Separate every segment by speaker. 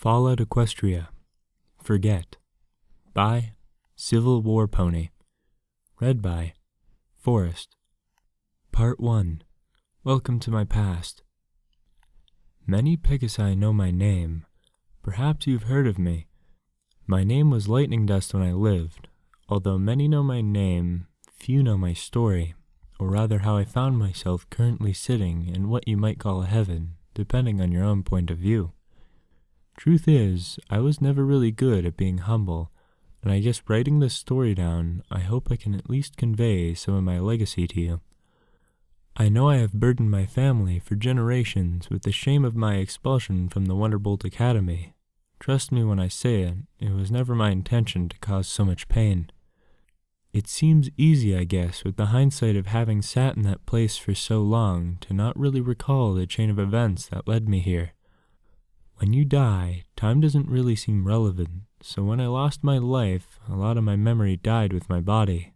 Speaker 1: Fallout Equestria. Forget. By Civil War Pony. Read by Forrest. Part 1. Welcome to my past. Many Pegasi know my name. Perhaps you've heard of me. My name was Lightning Dust when I lived. Although many know my name, few know my story, or rather how I found myself currently sitting in what you might call a heaven, depending on your own point of view. Truth is, I was never really good at being humble, and I guess writing this story down, I hope I can at least convey some of my legacy to you. I know I have burdened my family for generations with the shame of my expulsion from the Wonderbolt Academy. Trust me when I say it, it was never my intention to cause so much pain. It seems easy, I guess, with the hindsight of having sat in that place for so long, to not really recall the chain of events that led me here. When you die, time doesn't really seem relevant, so when I lost my life, a lot of my memory died with my body.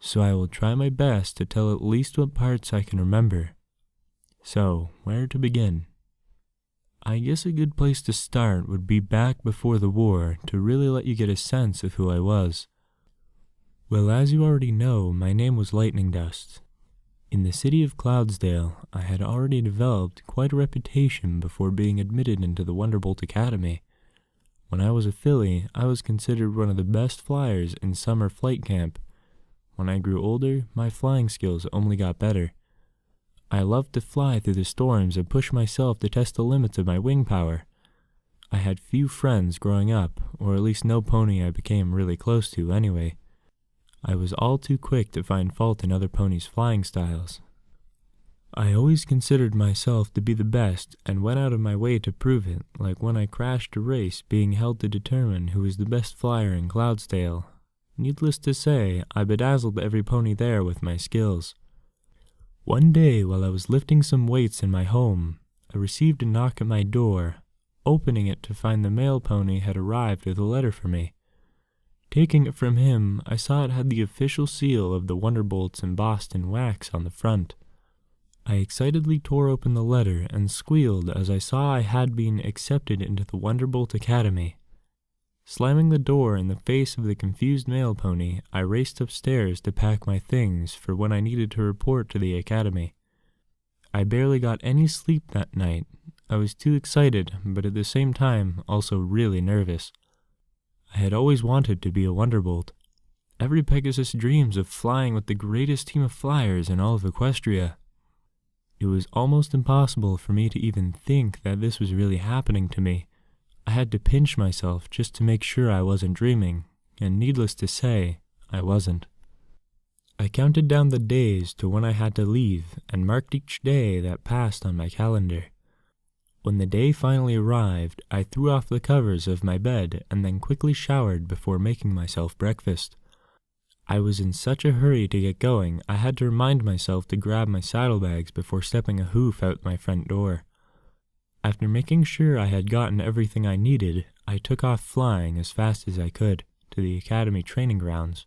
Speaker 1: So I will try my best to tell at least what parts I can remember. So, where to begin? I guess a good place to start would be back before the war to really let you get a sense of who I was. Well, as you already know, my name was Lightning Dust. In the city of Cloudsdale, I had already developed quite a reputation before being admitted into the Wonderbolt Academy. When I was a filly, I was considered one of the best flyers in summer flight camp. When I grew older, my flying skills only got better. I loved to fly through the storms and push myself to test the limits of my wing power. I had few friends growing up, or at least no pony I became really close to anyway. I was all too quick to find fault in other ponies' flying styles. I always considered myself to be the best and went out of my way to prove it, like when I crashed a race being held to determine who was the best flyer in Cloudsdale. Needless to say, I bedazzled every pony there with my skills. One day, while I was lifting some weights in my home, I received a knock at my door. Opening it to find the mail pony had arrived with a letter for me. Taking it from him, I saw it had the official seal of the Wonderbolts embossed in wax on the front. I excitedly tore open the letter and squealed as I saw I had been accepted into the Wonderbolt Academy. Slamming the door in the face of the confused mail pony, I raced upstairs to pack my things for when I needed to report to the academy. I barely got any sleep that night. I was too excited, but at the same time also really nervous. I had always wanted to be a Wonderbolt. Every Pegasus dreams of flying with the greatest team of flyers in all of Equestria. It was almost impossible for me to even think that this was really happening to me. I had to pinch myself just to make sure I wasn't dreaming, and needless to say, I wasn't. I counted down the days to when I had to leave and marked each day that passed on my calendar. When the day finally arrived, I threw off the covers of my bed and then quickly showered before making myself breakfast. I was in such a hurry to get going, I had to remind myself to grab my saddlebags before stepping a hoof out my front door. After making sure I had gotten everything I needed, I took off flying as fast as I could to the academy training grounds.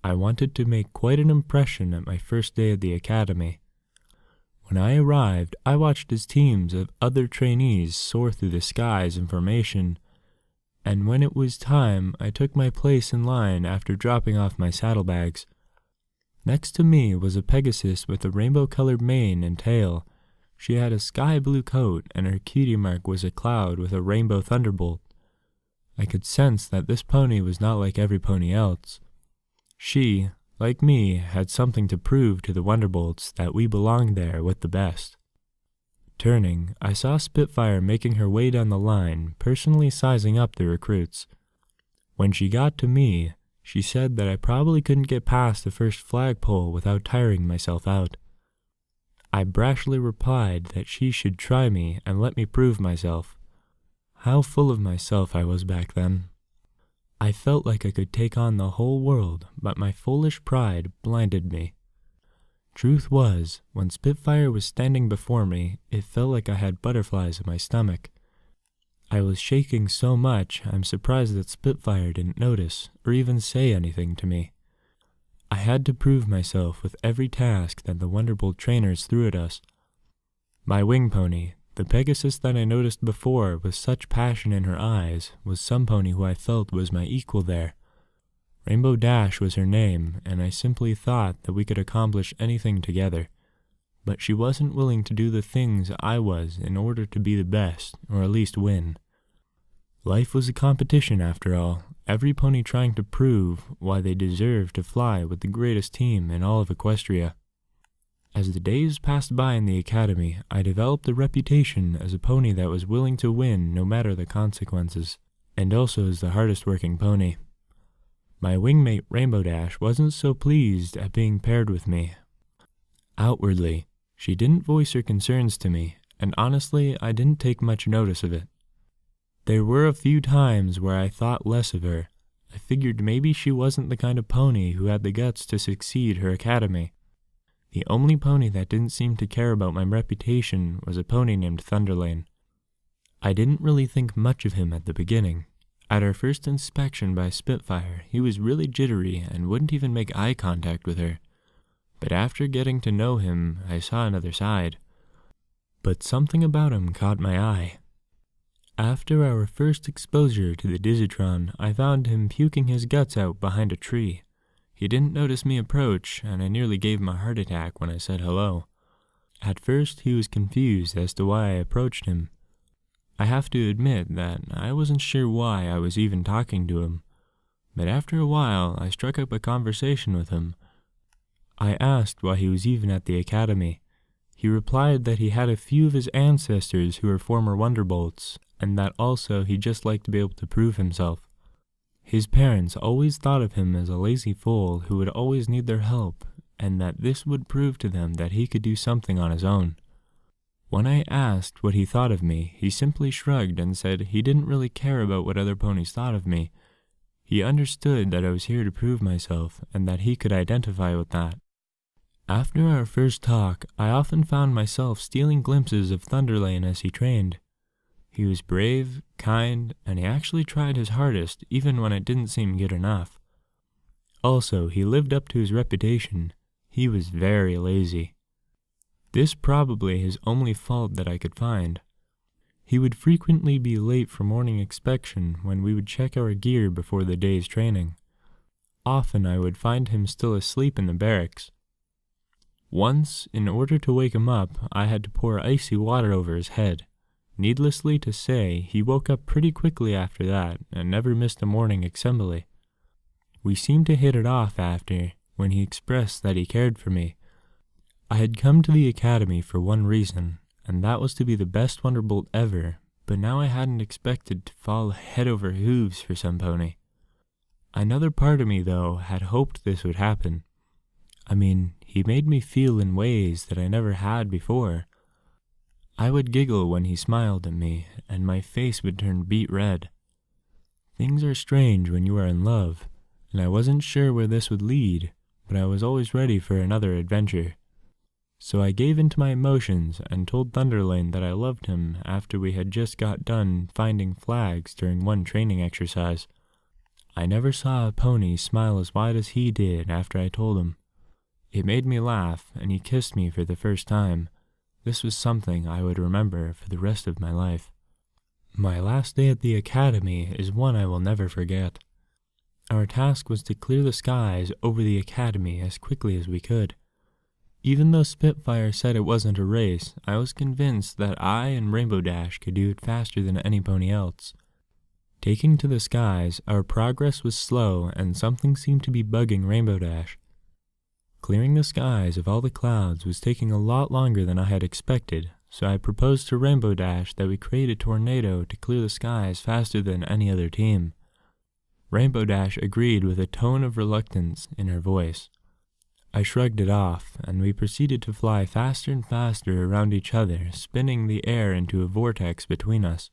Speaker 1: I wanted to make quite an impression at my first day at the academy. When I arrived, I watched as teams of other trainees soar through the skies in formation, and when it was time, I took my place in line after dropping off my saddlebags. Next to me was a Pegasus with a rainbow-colored mane and tail. She had a sky-blue coat, and her cutie mark was a cloud with a rainbow thunderbolt. I could sense that this pony was not like every pony else. She, like me, had something to prove to the Wonderbolts that we belonged there with the best. Turning, I saw Spitfire making her way down the line, personally sizing up the recruits. When she got to me, she said that I probably couldn't get past the first flagpole without tiring myself out. I brashly replied that she should try me and let me prove myself. How full of myself I was back then. I felt like I could take on the whole world, but my foolish pride blinded me. Truth was, when Spitfire was standing before me, it felt like I had butterflies in my stomach. I was shaking so much, I'm surprised that Spitfire didn't notice, or even say anything to me. I had to prove myself with every task that the Wonderbolt trainers threw at us. My wing pony, the The Pegasus that I noticed before with such passion in her eyes was some pony who I felt was my equal there. Rainbow Dash was her name, and I simply thought that we could accomplish anything together. But she wasn't willing to do the things I was in order to be the best, or at least win. Life was a competition after all, every pony trying to prove why they deserved to fly with the greatest team in all of Equestria. As the days passed by in the academy, I developed a reputation as a pony that was willing to win no matter the consequences, and also as the hardest working pony. My wingmate Rainbow Dash wasn't so pleased at being paired with me. Outwardly, she didn't voice her concerns to me, and honestly, I didn't take much notice of it. There were a few times where I thought less of her. I figured maybe she wasn't the kind of pony who had the guts to succeed her academy. The only pony that didn't seem to care about my reputation was a pony named Thunderlane. I didn't really think much of him at the beginning. At our first inspection by Spitfire, he was really jittery and wouldn't even make eye contact with her. But after getting to know him, I saw another side. But something about him caught my eye. After our first exposure to the Dizzytron, I found him puking his guts out behind a tree. He didn't notice me approach, and I nearly gave him a heart attack when I said hello. At first, he was confused as to why I approached him. I have to admit that I wasn't sure why I was even talking to him, but after a while I struck up a conversation with him. I asked why he was even at the academy. He replied that he had a few of his ancestors who were former Wonderbolts, and that also he just liked to be able to prove himself. His parents always thought of him as a lazy fool who would always need their help, and that this would prove to them that he could do something on his own. When I asked what he thought of me, he simply shrugged and said he didn't really care about what other ponies thought of me. He understood that I was here to prove myself, and that he could identify with that. After our first talk, I often found myself stealing glimpses of Thunderlane as he trained. He was brave, kind, and he actually tried his hardest even when it didn't seem good enough. Also, he lived up to his reputation. He was very lazy. This probably his only fault that I could find. He would frequently be late for morning inspection when we would check our gear before the day's training. Often I would find him still asleep in the barracks. Once, in order to wake him up, I had to pour icy water over his head. Needlessly to say, he woke up pretty quickly after that and never missed a morning assembly. We seemed to hit it off after, when he expressed that he cared for me. I had come to the academy for one reason, and that was to be the best Wonderbolt ever, but now I hadn't expected to fall head over hooves for some pony. Another part of me, though, had hoped this would happen. I mean, he made me feel in ways that I never had before. I would giggle when he smiled at me, and my face would turn beet red. Things are strange when you are in love, and I wasn't sure where this would lead, but I was always ready for another adventure. So I gave in to my emotions and told Thunderlane that I loved him after we had just got done finding flags during one training exercise. I never saw a pony smile as wide as he did after I told him. It made me laugh, and he kissed me for the first time. This was something I would remember for the rest of my life. My last day at the academy is one I will never forget. Our task was to clear the skies over the academy as quickly as we could. Even though Spitfire said it wasn't a race, I was convinced that I and Rainbow Dash could do it faster than any pony else. Taking to the skies, our progress was slow and something seemed to be bugging Rainbow Dash. Clearing the skies of all the clouds was taking a lot longer than I had expected, so I proposed to Rainbow Dash that we create a tornado to clear the skies faster than any other team. Rainbow Dash agreed with a tone of reluctance in her voice. I shrugged it off, and we proceeded to fly faster and faster around each other, spinning the air into a vortex between us.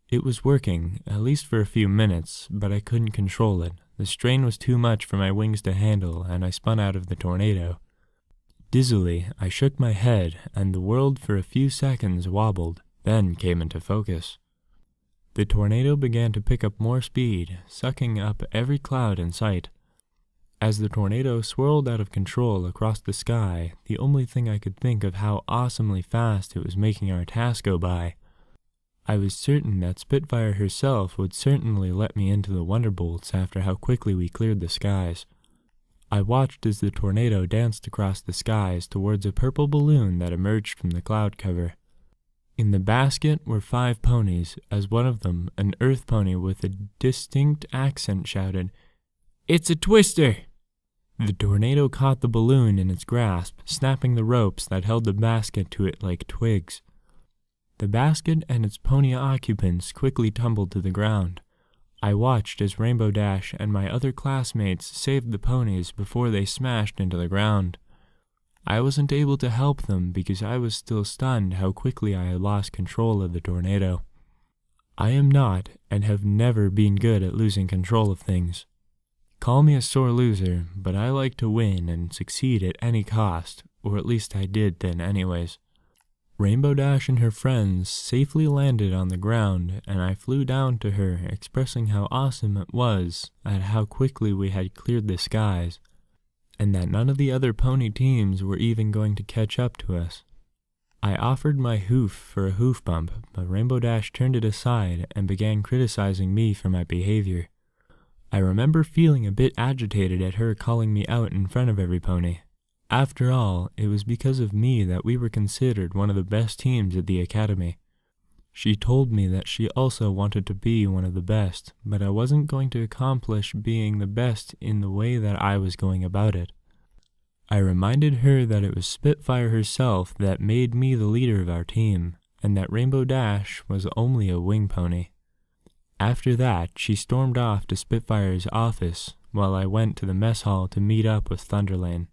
Speaker 1: It was working, at least for a few minutes, but I couldn't control it. The strain was too much for my wings to handle, and I spun out of the tornado. Dizzily, I shook my head, and the world for a few seconds wobbled, then came into focus. The tornado began to pick up more speed, sucking up every cloud in sight. As the tornado swirled out of control across the sky, the only thing I could think of how awesomely fast it was making our task go by. I was certain that Spitfire herself would certainly let me into the Wonderbolts after how quickly we cleared the skies. I watched as the tornado danced across the skies towards a purple balloon that emerged from the cloud cover. In the basket were 5 ponies, as one of them, an earth pony with a distinct accent, shouted, "It's a twister!" The tornado caught the balloon in its grasp, snapping the ropes that held the basket to it like twigs. The basket and its pony occupants quickly tumbled to the ground. I watched as Rainbow Dash and my other classmates saved the ponies before they smashed into the ground. I wasn't able to help them because I was still stunned how quickly I had lost control of the tornado. I am not and have never been good at losing control of things. Call me a sore loser, but I like to win and succeed at any cost, or at least I did then anyways. Rainbow Dash and her friends safely landed on the ground, and I flew down to her, expressing how awesome it was at how quickly we had cleared the skies, and that none of the other pony teams were even going to catch up to us. I offered my hoof for a hoof bump, but Rainbow Dash turned it aside and began criticizing me for my behavior. I remember feeling a bit agitated at her calling me out in front of every pony. After all, it was because of me that we were considered one of the best teams at the academy. She told me that she also wanted to be one of the best, but I wasn't going to accomplish being the best in the way that I was going about it. I reminded her that it was Spitfire herself that made me the leader of our team, and that Rainbow Dash was only a wing pony. After that, she stormed off to Spitfire's office, while I went to the mess hall to meet up with Thunderlane.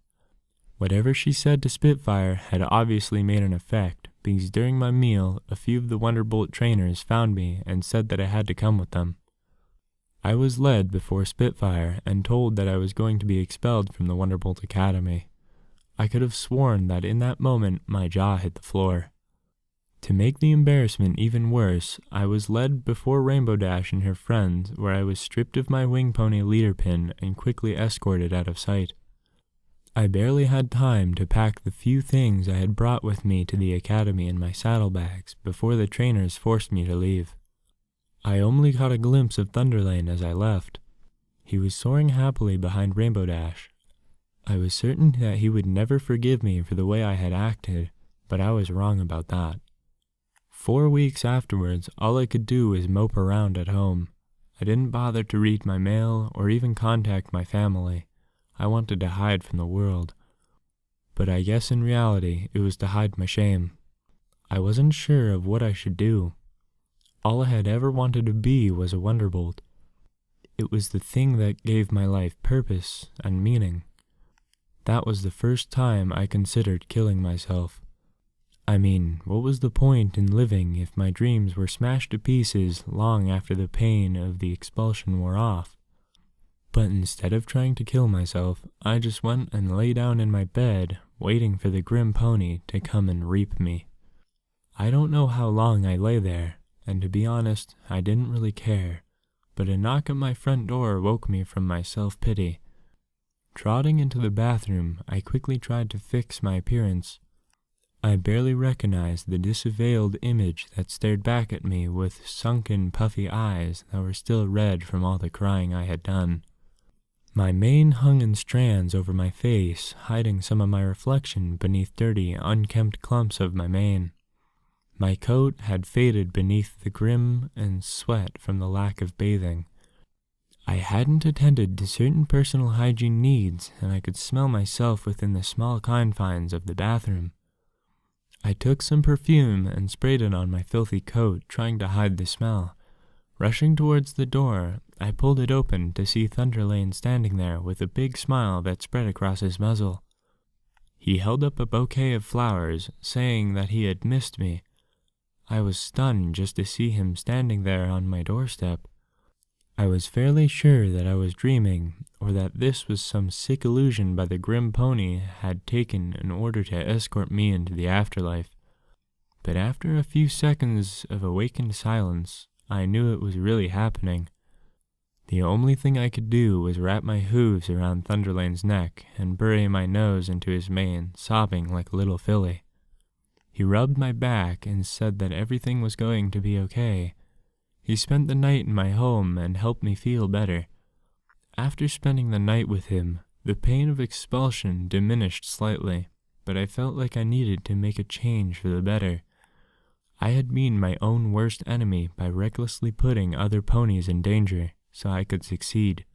Speaker 1: Whatever she said to Spitfire had obviously made an effect, because during my meal, a few of the Wonderbolt trainers found me and said that I had to come with them. I was led before Spitfire and told that I was going to be expelled from the Wonderbolt Academy. I could have sworn that in that moment my jaw hit the floor. To make the embarrassment even worse, I was led before Rainbow Dash and her friends, where I was stripped of my wing pony leader pin and quickly escorted out of sight. I barely had time to pack the few things I had brought with me to the academy in my saddlebags before the trainers forced me to leave. I only caught a glimpse of Thunderlane as I left. He was soaring happily behind Rainbow Dash. I was certain that he would never forgive me for the way I had acted, but I was wrong about that. 4 weeks afterwards, all I could do was mope around at home. I didn't bother to read my mail or even contact my family. I wanted to hide from the world. But I guess in reality, it was to hide my shame. I wasn't sure of what I should do. All I had ever wanted to be was a Wonderbolt. It was the thing that gave my life purpose and meaning. That was the first time I considered killing myself. I mean, what was the point in living if my dreams were smashed to pieces long after the pain of the expulsion wore off? But instead of trying to kill myself, I just went and lay down in my bed, waiting for the grim pony to come and reap me. I don't know how long I lay there, and to be honest, I didn't really care, but a knock at my front door woke me from my self-pity. Trotting into the bathroom, I quickly tried to fix my appearance. I barely recognized the disavowed image that stared back at me with sunken, puffy eyes that were still red from all the crying I had done. My mane hung in strands over my face, hiding some of my reflection beneath dirty, unkempt clumps of my mane. My coat had faded beneath the grim and sweat from the lack of bathing. I hadn't attended to certain personal hygiene needs, and I could smell myself within the small confines of the bathroom. I took some perfume and sprayed it on my filthy coat, trying to hide the smell. Rushing towards the door, I pulled it open to see Thunderlane standing there with a big smile that spread across his muzzle. He held up a bouquet of flowers, saying that he had missed me. I was stunned just to see him standing there on my doorstep. I was fairly sure that I was dreaming, or that this was some sick illusion by the grim pony had taken in order to escort me into the afterlife. But after a few seconds of awakened silence, I knew it was really happening. The only thing I could do was wrap my hooves around Thunderlane's neck and bury my nose into his mane, sobbing like a little filly. He rubbed my back and said that everything was going to be okay. He spent the night in my home and helped me feel better. After spending the night with him, the pain of expulsion diminished slightly, but I felt like I needed to make a change for the better. I had been my own worst enemy by recklessly putting other ponies in danger so I could succeed.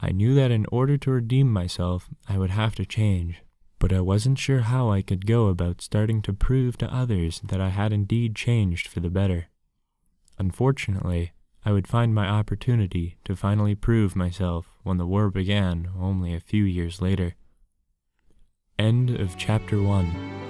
Speaker 1: I knew that in order to redeem myself, I would have to change, but I wasn't sure how I could go about starting to prove to others that I had indeed changed for the better. Unfortunately, I would find my opportunity to finally prove myself when the war began only a few years later. End of Chapter 1.